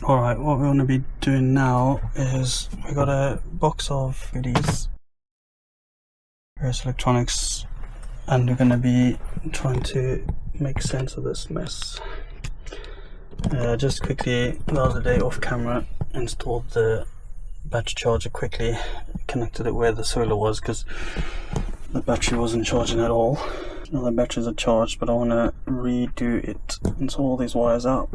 Alright, what we're going to be doing now is we got a box of goodies, various electronics, and we're going to be trying to make sense of this mess. Just quickly, the other day off camera, installed the battery charger quickly, connected it where the solar was because the battery wasn't charging at all. Now the batteries are charged, but I want to redo it and sort all these wires out.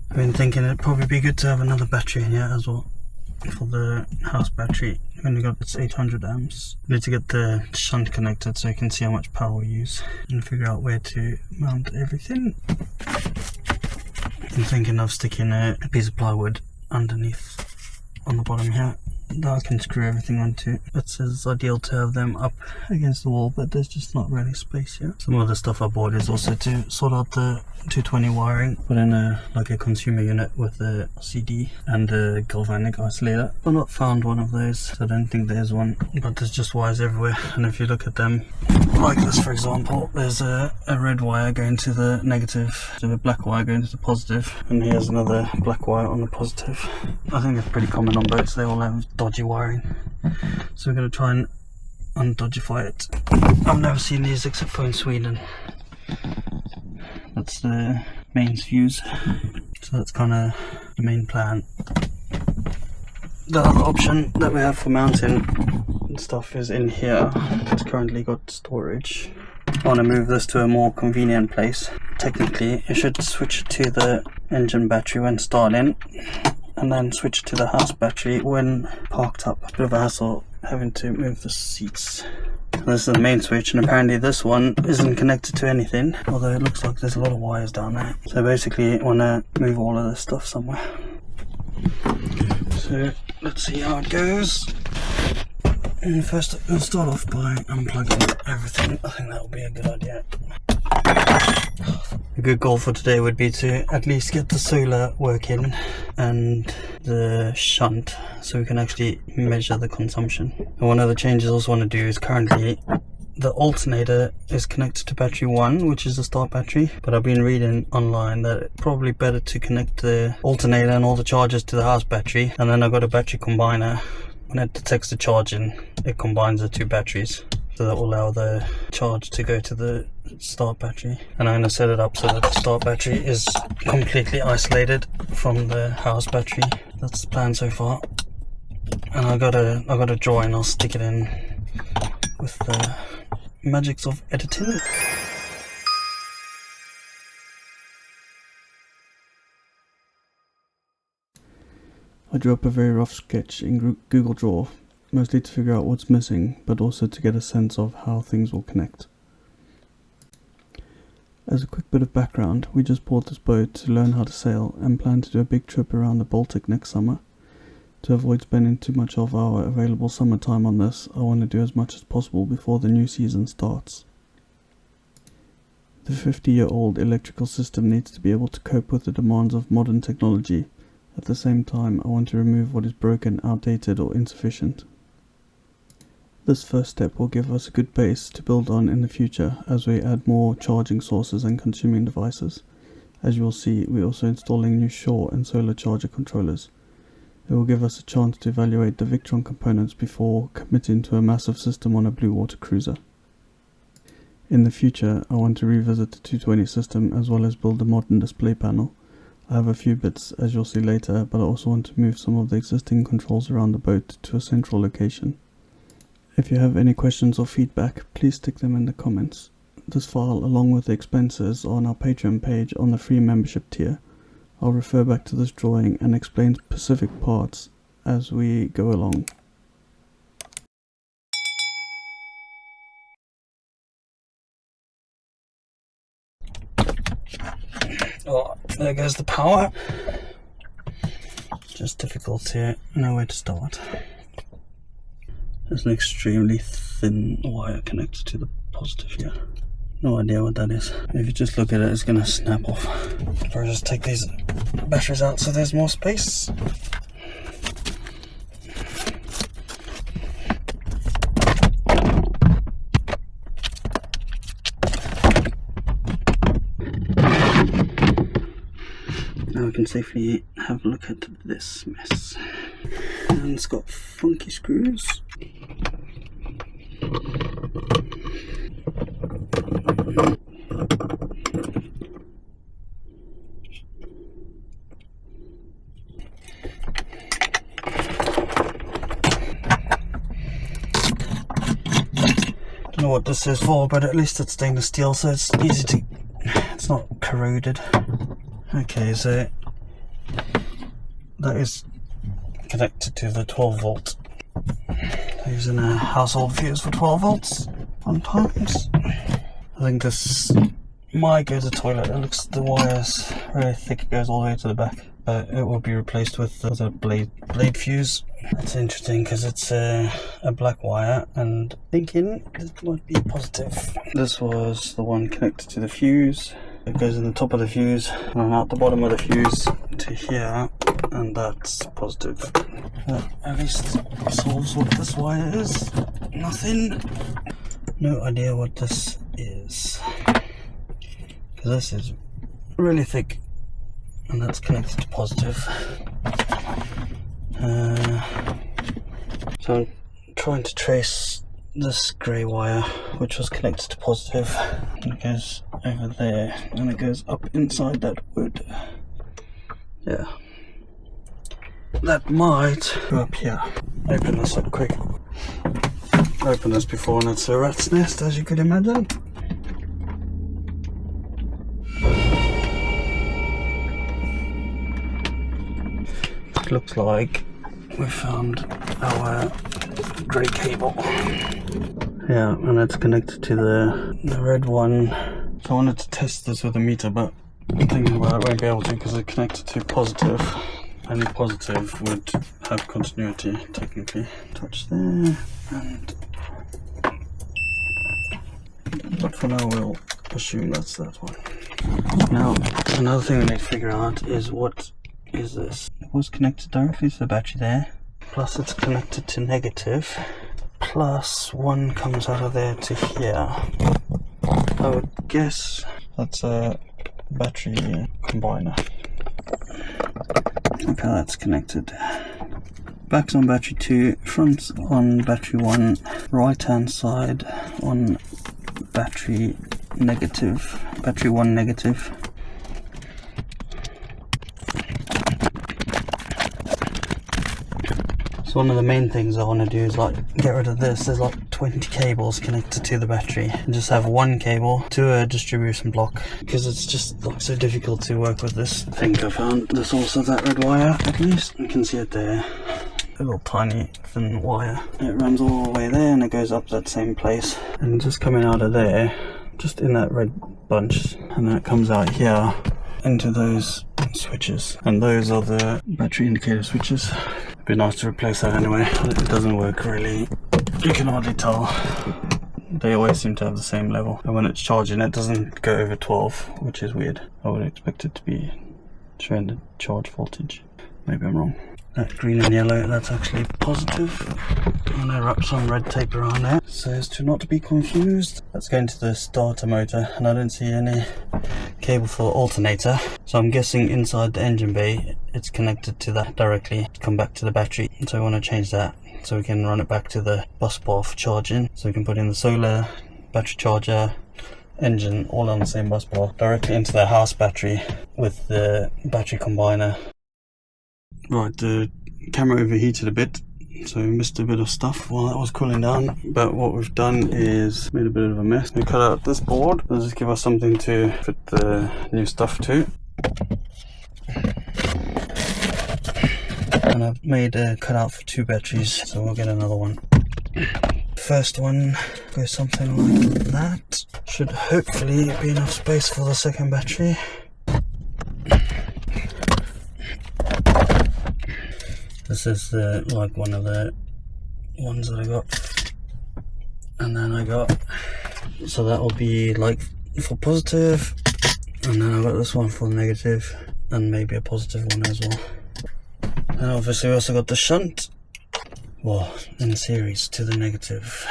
I've been thinking it'd probably be good to have another battery in here as well for the house battery. I've only got this 800 amps. I need to get the shunt connected so you can see how much power we use and figure out where to mount everything. I'm thinking of sticking a piece of plywood underneath on the bottom here that I can screw everything onto. It's ideal to have them up against the wall, but there's just not really space here. Some of the stuff I bought is also to sort out the 220 wiring, put in a consumer unit with a CD and a galvanic isolator. I've not found one of those, so I don't think there's one, but there's just wires everywhere. And if you look at them like this, for example, there's a red wire going to the negative, there's a black wire going to the positive, and here's another black wire on the positive. I think it's pretty common on boats, they all have dodgy wiring, so we're going to try and undodgify it. I've never seen these except for in Sweden. That's the mains fuse, so that's kind of the main plan. The other option that we have for mounting stuff is in here. It's currently got storage. I want to move this to a more convenient place. Technically, you should switch to the engine battery when starting, and then switch to the house battery when parked up. A bit of a hassle having to move the seats. This is the main switch, and apparently this one isn't connected to anything, although it looks like there's a lot of wires down there. So basically I want to move all of this stuff somewhere. So let's see how it goes. And first I'll start off by unplugging everything. I think that would be a good idea. A good goal for today would be to at least get the solar working and the shunt so we can actually measure the consumption. And one of the changes I also want to do is currently the alternator is connected to battery 1, which is the start battery, but I've been reading online that it's probably better to connect the alternator and all the chargers to the house battery, and then I've got a battery combiner. When it detects the charging, it combines the two batteries, so that will allow the charge to go to the start battery. And I'm going to set it up so that the start battery is completely isolated from the house battery. That's the plan so far. And I got a drawing, I'll stick it in with the magics of editing. I drew up a very rough sketch in Google Draw, mostly to figure out what's missing, but also to get a sense of how things will connect. As a quick bit of background, we just bought this boat to learn how to sail and plan to do a big trip around the Baltic next summer. To avoid spending too much of our available summertime on this, I want to do as much as possible before the new season starts. The 50-year-old electrical system needs to be able to cope with the demands of modern technology. At the same time, I want to remove what is broken, outdated or insufficient. This first step will give us a good base to build on in the future as we add more charging sources and consuming devices. As you will see, we're also installing new shore and solar charger controllers. It will give us a chance to evaluate the Victron components before committing to a massive system on a blue water cruiser. In the future, I want to revisit the 220 system as well as build a modern display panel. I have a few bits, as you'll see later, but I also want to move some of the existing controls around the boat to a central location. If you have any questions or feedback, please stick them in the comments. This file, along with the expenses, are on our Patreon page on the free membership tier. I'll refer back to this drawing and explain specific parts as we go along. Oh, there goes the power. Just difficult to know where to start. There's an extremely thin wire connected to the positive here. No idea what that is. If you just look at it, it's going to snap off. Or just take these batteries out so there's more space. Now we can safely have a look at this mess. And it's got funky screws. Don't know what this is for, but at least it's stainless steel, so it's easy to, it's not corroded. Okay, so that is connected to the 12 volt. Using a household fuse for 12 volts sometimes. I think this might go to the toilet. It looks, the wire's really thick, it goes all the way to the back. But it will be replaced with a blade fuse. That's interesting because it's a black wire, and thinking it might be positive. This was the one connected to the fuse. It goes in the top of the fuse and out the bottom of the fuse to here, and that's positive. That at least solves what this wire is. Nothing. No idea what this is. Because this is really thick, and that's connected to positive. So I'm trying to trace this grey wire, which was connected to positive. It goes over there, and it goes up inside that wood. Yeah. That might go up here. Open this up quick. Open this before, and it's a rat's nest, as you could imagine. It looks like we found our grey cable. Yeah, and it's connected to the red one. So I wanted to test this with a meter, but I'm thinking about it, I won't be able to because it's connected to positive. And positive would have continuity, technically. Touch there, and but for now we'll assume that's that one. Now, another thing we need to figure out is what is this. It was connected directly to the battery there, plus it's connected to negative, plus one comes out of there to here. I would guess that's a battery combiner. Okay, that's connected. Back's on battery 2, front's on battery 1, right hand side on battery negative, battery 1 negative. So one of the main things I want to do is like get rid of this. There's like 20 cables connected to the battery, and just have one cable to a distribution block, because it's just like so difficult to work with this. I think I found the source of that red wire, at least. You can see it there. A little tiny thin wire. It runs all the way there and it goes up that same place, and just coming out of there, just in that red bunch, and then it comes out here into those switches, and those are the battery indicator switches. It'd be nice to replace that anyway. It doesn't work really. You can hardly tell. They always seem to have the same level, and when it's charging it doesn't go over 12, which is weird. I would expect it to be showing the charge voltage. Maybe I'm wrong. That green and yellow, that's actually positive. I'm going to wrap some red tape around there so as to not be confused. That's going to the starter motor, and I don't see any cable for alternator. So I'm guessing inside the engine bay it's connected to that directly to come back to the battery. So I want to change that so we can run it back to the bus bar for charging. So we can put in the solar, battery charger, engine all on the same bus bar directly into the house battery with the battery combiner. Right, the camera overheated a bit, so we missed a bit of stuff while that was cooling down, but what we've done is made a bit of a mess. We cut out this board. It'll just give us something to fit the new stuff to. And I've made a cutout for 2 batteries, so we'll get another one. First one goes something like that. Should hopefully be enough space for the second battery. This is like one of the ones that I got, and then I got, so that will be like for positive, and then I got this one for negative, and maybe a positive one as well. And obviously we also got the shunt, well, in series to the negative.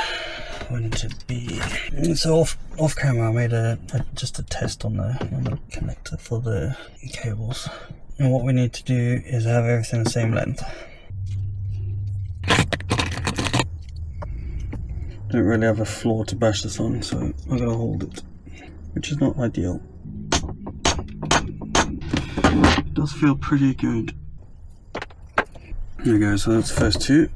Wouldn't it be? So off camera I made just a test on the connector for the cables. And what we need to do is have everything the same length. Don't really have a floor to bash this on, so I'm going to hold it, which is not ideal. It does feel pretty good. There we go, so that's the first two.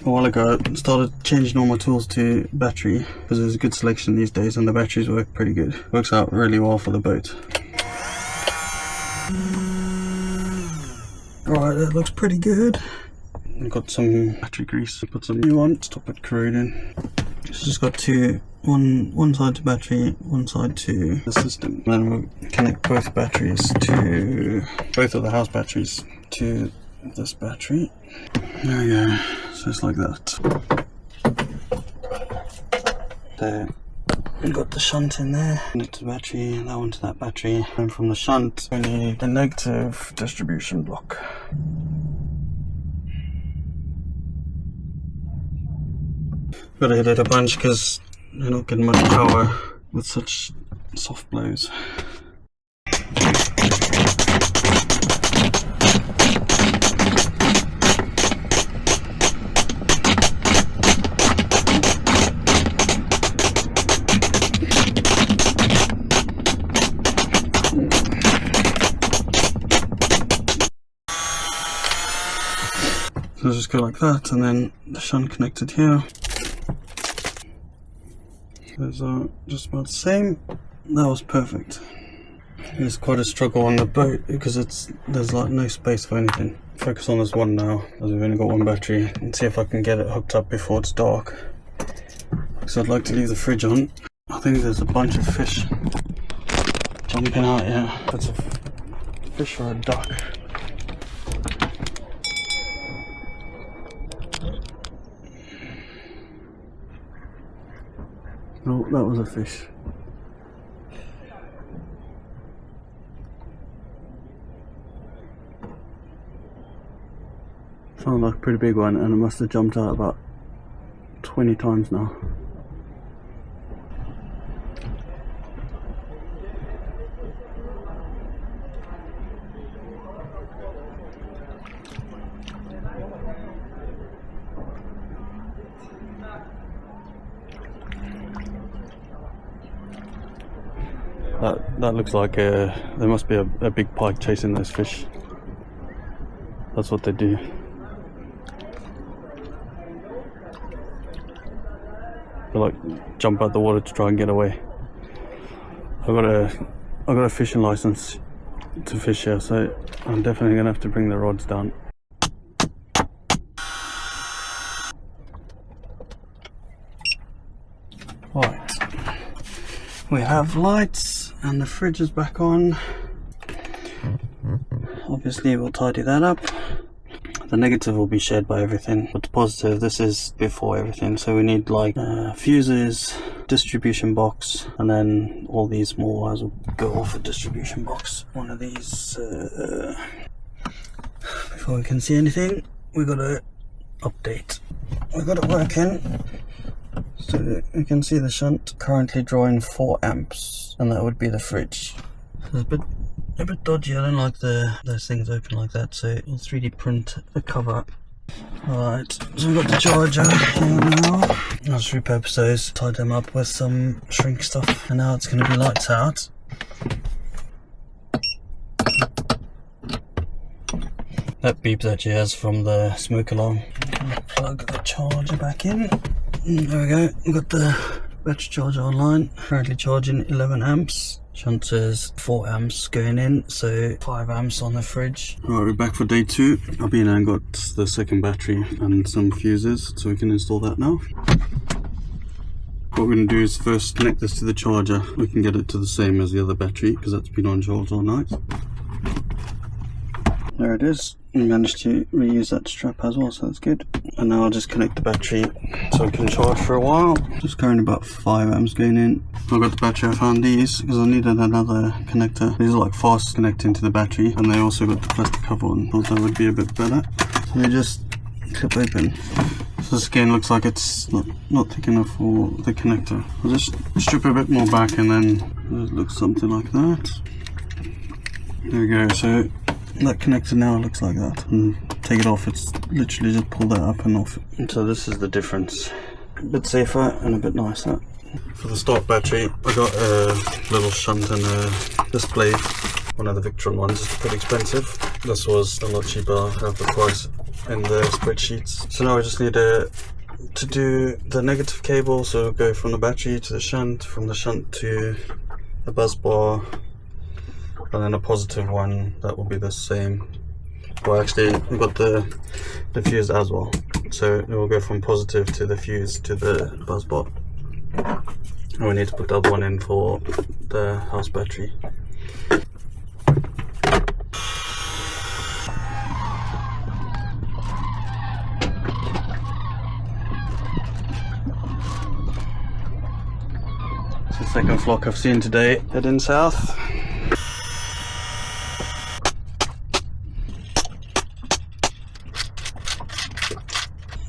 A while ago I started changing all my tools to battery because there's a good selection these days and the batteries work pretty good. Works out really well for the boat. Alright, that looks pretty good. I've got some battery grease, put some new on, stop it corroding. It's just got one side to battery, one side to the system. Then we'll connect both batteries to, both of the house batteries to this battery. There we go, so it's like that. There, we've got the shunt in there, connect to the battery, that one to that battery, and from the shunt we need the negative distribution block. Gotta hit it a bunch because you're not getting much power with such soft blows. So just go like that, and then the shunt connected here. Those are just about the same. That was perfect. It's quite a struggle on the boat because there's like no space for anything. Focus on this one now, as we've only got one battery, and see if I can get it hooked up before it's dark. So I'd like to leave the fridge on. I think there's a bunch of fish jumping out here. That's a fish or a duck. Oh, that was a fish. Sounded like a pretty big one, and it must have jumped out about 20 times now. That looks like there must be a big pike chasing those fish. That's what they do. They like jump out the water to try and get away. I've got a fishing license to fish here, so I'm definitely gonna have to bring the rods down. Right, we have lights and the fridge is back on. Obviously we'll tidy that up. The negative will be shared by everything, but the positive, this is before everything, so we need like fuses, distribution box, and then all these small wires will go off a distribution box. One of these, before we can see anything, we got to update. We got it working. So you can see the shunt currently drawing 4 amps, and that would be the fridge. So it's a bit dodgy. I don't like those things open like that, so we'll 3D print a cover. Alright, so we've got the charger here now. I'll just repurpose those, tied them up with some shrink stuff, and now it's going to be lights out. That beep that she has from the smoke alarm. Plug the charger back in. There we go, we've got the battery charger online, currently charging 11 amps. Shunt says 4 amps going in, so 5 amps on the fridge. Alright, we're back for day 2. I've been and got the second battery and some fuses, so we can install that now. What we're going to do is first connect this to the charger. We can get it to the same as the other battery, because that's been on charge all night. There it is. We managed to reuse that strap as well, so that's good. And now I'll just connect the battery so it can charge for a while. Just currently about 5 amps going in. I've got the battery. I found these because I needed another connector. These are like fast connecting to the battery, and they also got the plastic cover on. Thought that would be a bit better. So you just clip open. So this again looks like it's not thick enough for the connector. I'll just strip a bit more back, and then it looks something like that. There we go, so that connector now looks like that. And take it off, it's literally just pull that up and off. And so this is the difference. A bit safer and a bit nicer. For the start battery, I got a little shunt and a display. One of the Victron ones is pretty expensive. This was a lot cheaper. I have the price in the spreadsheets. So now I just need to do the negative cable, so go from the battery to the shunt, from the shunt to the bus bar, and then a positive one that will be the same. Well, actually we've got the fuse as well, so it will go from positive to the fuse to the bus bar. And we need to put the other one in for the house battery. It's the second flock I've seen today, heading south.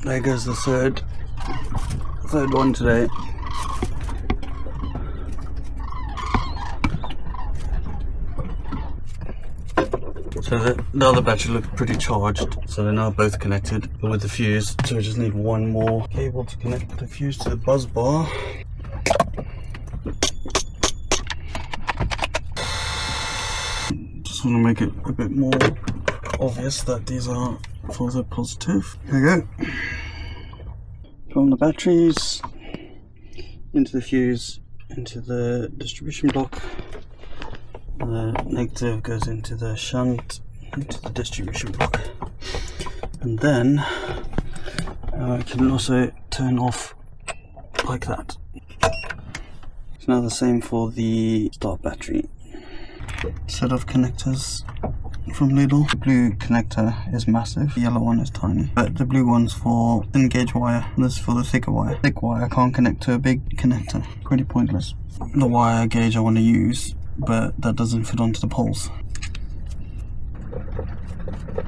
There goes the third one today. So the other battery looked pretty charged, so they're now both connected, but with the fuse, so we just need one more cable to connect the fuse to the bus bar. Just want to make it a bit more obvious that these are further positive. There we go. From the batteries into the fuse, into the distribution block. The negative goes into the shunt, into the distribution block, and then I can also turn off like that. It's now the same for the start battery. Set of connectors from Lidl. The blue connector is massive, the yellow one is tiny, but the blue one's for engage wire, this is for the thicker wire. Thick wire can't connect to a big connector, pretty pointless. The wire gauge I want to use, but that doesn't fit onto the poles.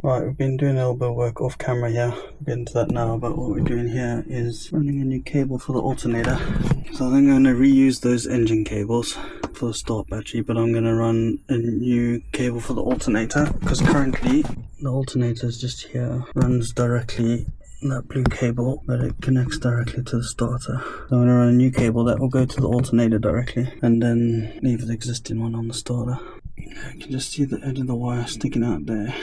Right, we've been doing a little bit of work off camera here. We'll get into that now, but what we're doing here is running a new cable for the alternator. So I'm going to reuse those engine cables for the start battery, but I'm going to run a new cable for the alternator, because currently the alternator is just here, runs directly that blue cable, but it connects directly to the starter. So I'm going to run a new cable that will go to the alternator directly, and then leave the existing one on the starter. You can just see the edge of the wire sticking out there.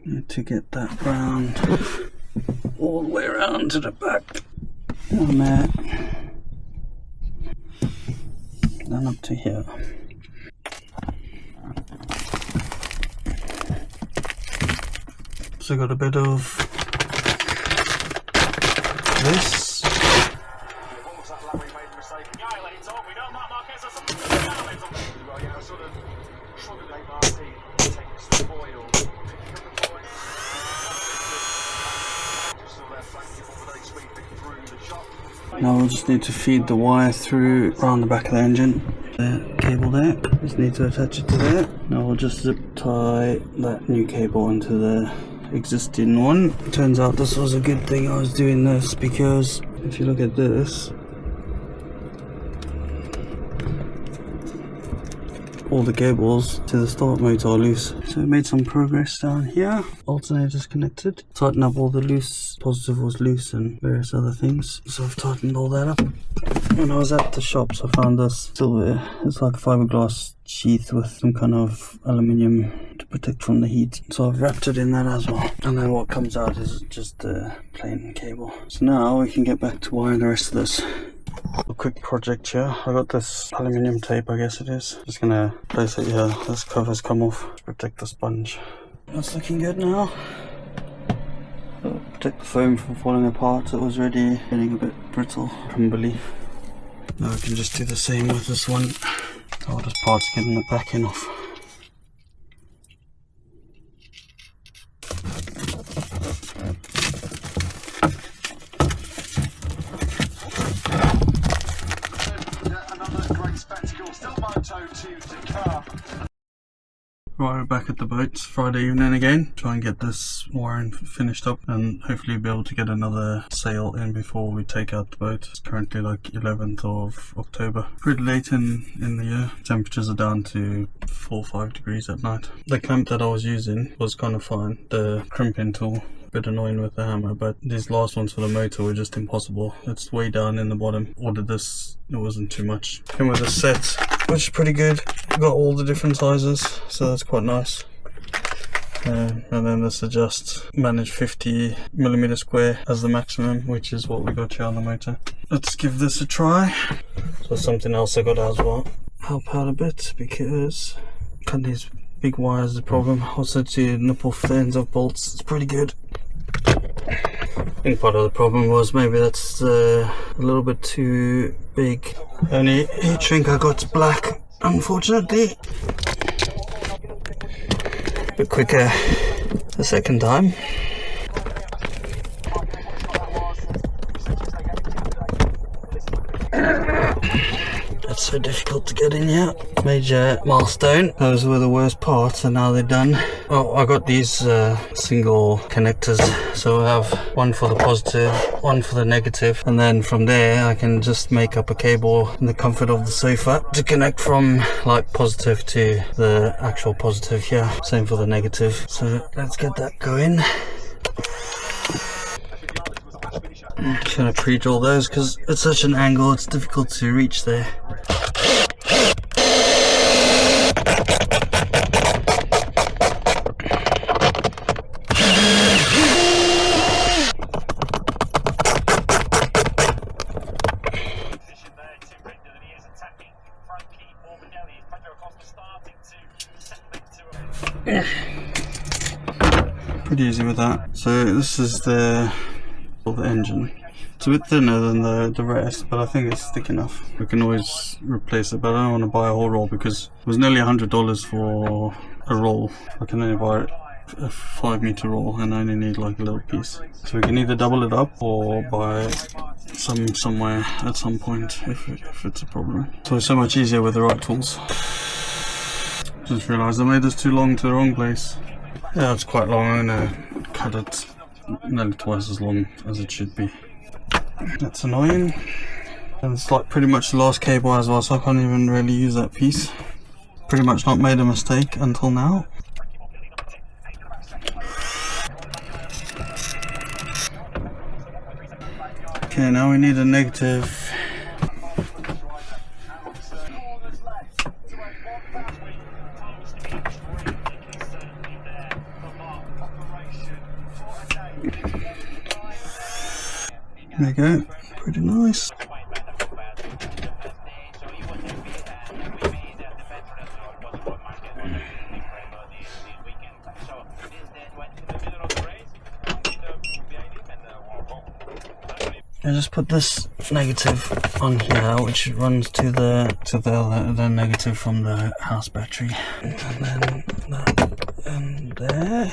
Need to get that round, all the way around to the back, down there, then up to here. So got a bit of this. Now we'll just need to feed the wire through around the back of the engine. The cable there, just need to attach it to there. Now we'll just zip tie that new cable into the existing one. Turns out this was a good thing I was doing this, because if you look at this, all the cables to the start motor are loose. So I made some progress down here. Alternator's connected. Tighten up all the loose, positive was loose and various other things. So I've tightened all that up. When I was at the shops, I found this silver. It's like a fiberglass sheath with some kind of aluminium to protect from the heat. So I've wrapped it in that as well. And then what comes out is just the plain cable. So now we can get back to wiring the rest of this. A quick project here. I got this aluminium tape, I guess it is. Just gonna place it here. This cover's come off to protect the sponge. That's looking good now. Protect the foam from falling apart. It was already getting a bit brittle, crumbly. Now we can just do the same with this one. Oh, this part's getting the backing off. Right, we're back at the boat. It's Friday evening again. Try and get this wiring finished up and hopefully be able to get another sail in before we take out the boat. It's currently like 11th of October. Pretty late in the year. Temperatures are down to 4 or 5 degrees at night. The clamp that I was using was kind of fine. The crimping tool, a bit annoying with the hammer, but these last ones for the motor were just impossible. It's way down in the bottom. Ordered this, it wasn't too much. Came with a set, which is pretty good. Got all the different sizes, so that's quite nice. And then this adjusts, manage 50mm square as the maximum, which is what we got here on the motor. Let's give this a try. So something else I got as well. Help out a bit because cut these big wires is the problem. Also to nip off the ends of bolts, it's pretty good. I think part of the problem was maybe that's a little bit too big. Only heat shrink I got's black, unfortunately. A bit quicker the second time. It's so difficult to get in here. Major milestone. Those were the worst parts and now they're done. Oh, I got these single connectors. So I have one for the positive, one for the negative. And then from there I can just make up a cable in the comfort of the sofa to connect from like positive to the actual positive here. Same for the negative. So let's get that going. I'm just going to pre-drill those because it's such an angle, it's difficult to reach there. Pretty easy with that. So this is the engine. It's a bit thinner than the rest, but I think it's thick enough. We can always replace it, but I don't want to buy a whole roll because it was nearly $100 for a roll. I can only buy a 5-meter roll and I only need like a little piece. So we can either double it up or buy somewhere at some point if it's a problem. So it's so much easier with the right tools. Just realised I made this too long to the wrong place. Yeah, it's quite long. I'm gonna cut it nearly twice as long as it should be. That's annoying. And it's like pretty much the last cable as well, so I can't even really use that piece. Pretty much not made a mistake until now. Okay, now we need a negative. There you go, pretty nice. I just put this negative on here, which runs to the negative from the house battery, and then that and there.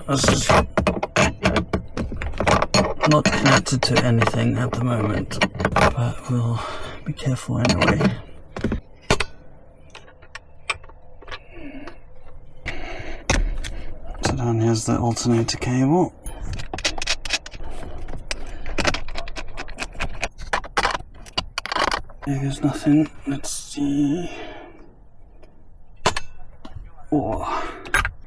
This is not connected to anything at the moment, but we'll be careful anyway. So down here's the alternator cable. There's nothing. Let's see. Oh.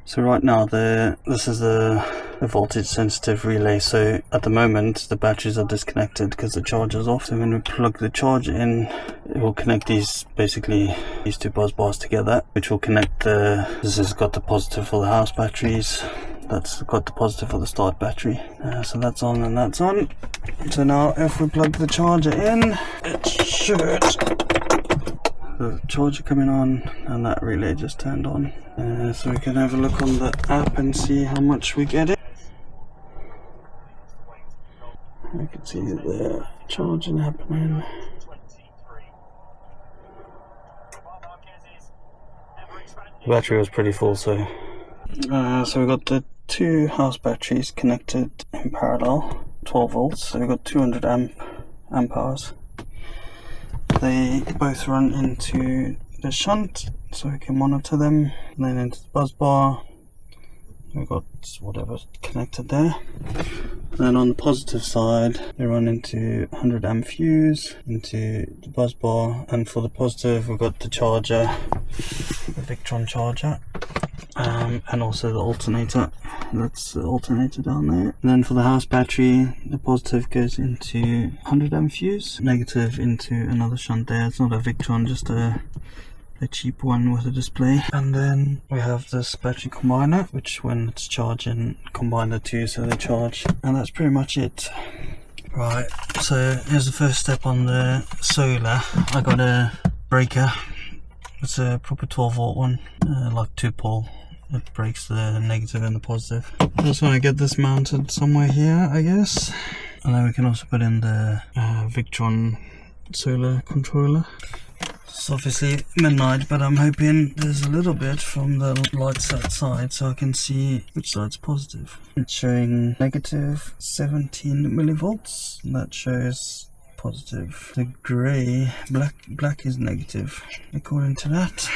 So right now this is the voltage sensitive relay, so at the moment the batteries are disconnected because the charger's off. So when we plug the charger in, it will connect these two bus bars together, which will connect this has got the positive for the house batteries, that's got the positive for the start battery. So that's on and that's on. So now if we plug the charger in, it should the charger coming on and that relay just turned on. So we can have a look on the app and see how much we get it. I can see the charging happening. The battery was pretty full, so we got the two house batteries connected in parallel. 12 volts, so we've got 200 amp hours. They both run into the shunt, so we can monitor them, and then into the bus bar. We've got whatever's connected there. And then on the positive side, they run into 100 amp fuse into the bus bar, and for the positive, we've got the charger, the Victron charger, and also the alternator. That's the alternator down there. And then for the house battery, the positive goes into 100 amp fuse, negative into another shunt there. It's not a Victron, just a cheap one with a display. And then we have this battery combiner, which when it's charging, combine the two so they charge. And that's pretty much it. Right, so here's the first step on the solar. I got a breaker. It's a proper 12 volt one, like 2-pole. It breaks the negative and the positive. Just want to get this mounted somewhere here, I guess. And then we can also put in the Victron solar controller. It's obviously midnight, but I'm hoping there's a little bit from the lights outside so I can see which side's positive. It's showing negative 17 millivolts, and that shows positive. The grey, black is negative, according to that.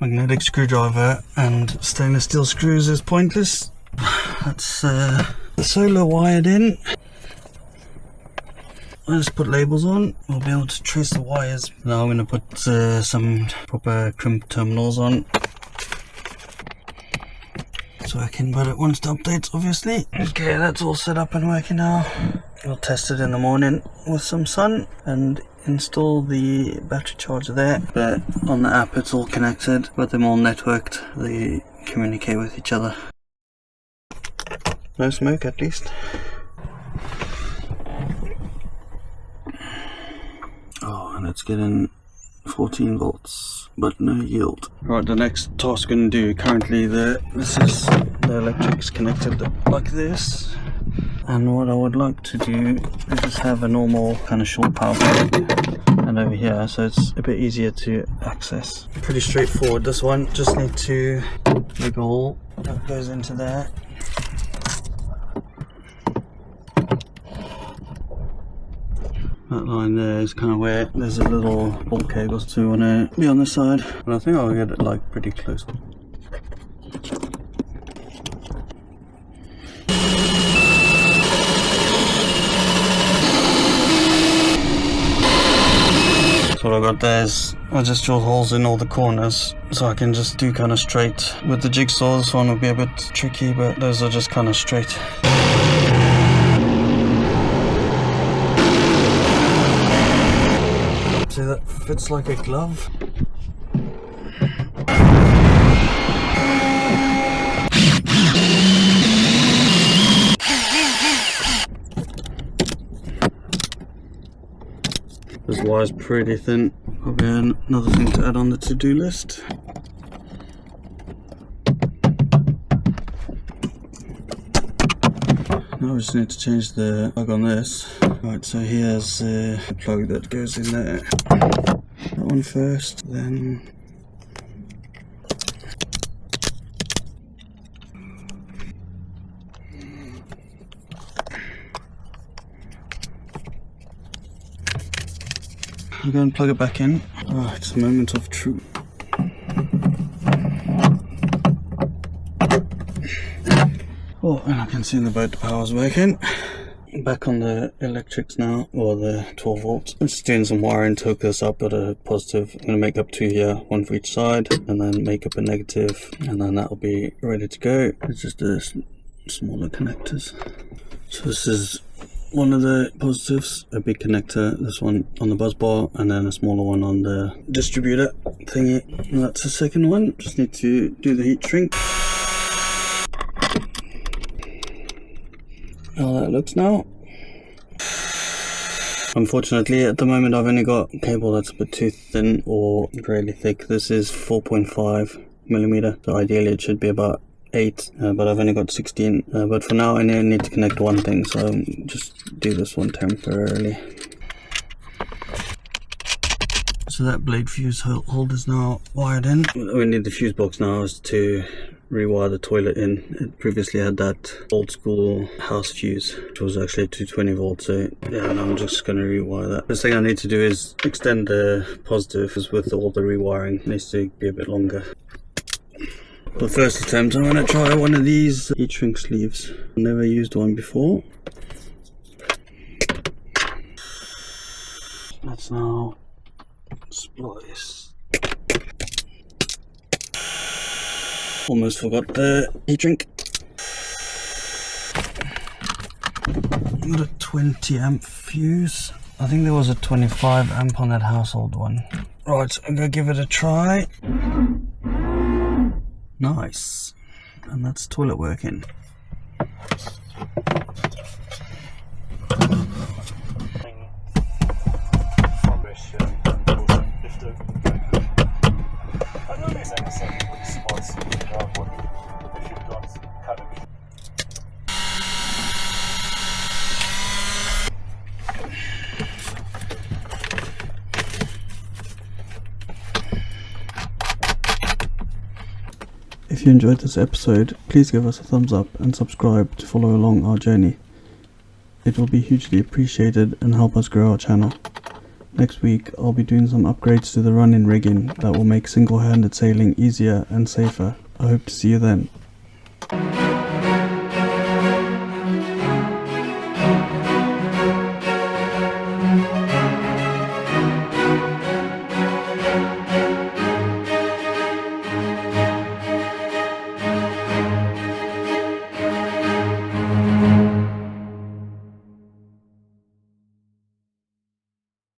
Magnetic screwdriver and stainless steel screws is pointless. That's the solar wired in. I'll just put labels on. We'll be able to trace the wires. Now I'm going to put some proper crimp terminals on, so I can put it once the updates, obviously. Okay, that's all set up and working now. We'll test it in the morning with some sun and install the battery charger there. But on the app it's all connected, but they're all networked. They communicate with each other. No smoke at least. Oh, and it's getting 14 volts, but no yield. Right, the next task I'm going to do, currently the electric's connected like this. And what I would like to do is just have a normal kind of short power plug and over here, so it's a bit easier to access. Pretty straightforward, this one. Just need to dig a hole that goes into there. That line there is kind of where there's a little bolt cable, so we want to be on this side. And I think I'll get it like pretty close. So what I got there is I just drilled holes in all the corners so I can just do kind of straight. With the jigsaw, this one will be a bit tricky, but those are just kind of straight. See, that fits like a glove. This wire's pretty thin. Probably another thing to add on the to-do list. Now we just need to change the plug on this. Right, so here's the plug that goes in there. That one first, then I'm going to plug it back in. Oh, it's a moment of truth. Oh, and I can see in the boat the power's working. Back on the electrics now, or the 12 volts. I'm just doing some wiring to hook this up at a positive. I'm going to make up two here, one for each side, and then make up a negative, and then that'll be ready to go. It's just the smaller connectors. So this is one of the positives, a big connector, this one on the bus bar, and then a smaller one on the distributor thingy. And that's the second one. Just need to do the heat shrink. how that looks now. Unfortunately, at the moment I've only got a cable that's a bit too thin or really thick. This is 4.5mm, so ideally it should be about 8, but I've only got 16. But for now I need to connect one thing, so I'll just do this one temporarily. So that blade fuse holder is now wired in. We need the fuse box now is to rewire the toilet in. It previously had that old school house fuse, which was actually 220 volts. So yeah, now I'm just going to rewire that. First thing I need to do is extend the positive, because with all the rewiring it needs to be a bit longer. For the first attempt, I'm going to try one of these heat shrink sleeves. I've never used one before. Let's now splice. Almost forgot the heat shrink. I've got a 20 amp fuse. I think there was a 25 amp on that household one. Right, I'm gonna give it a try. Nice. And that's toilet working. If you enjoyed this episode, please give us a thumbs up and subscribe to follow along our journey. It will be hugely appreciated and help us grow our channel. Next week I'll be doing some upgrades to the run-in rigging that will make single-handed sailing easier and safer. I hope to see you then.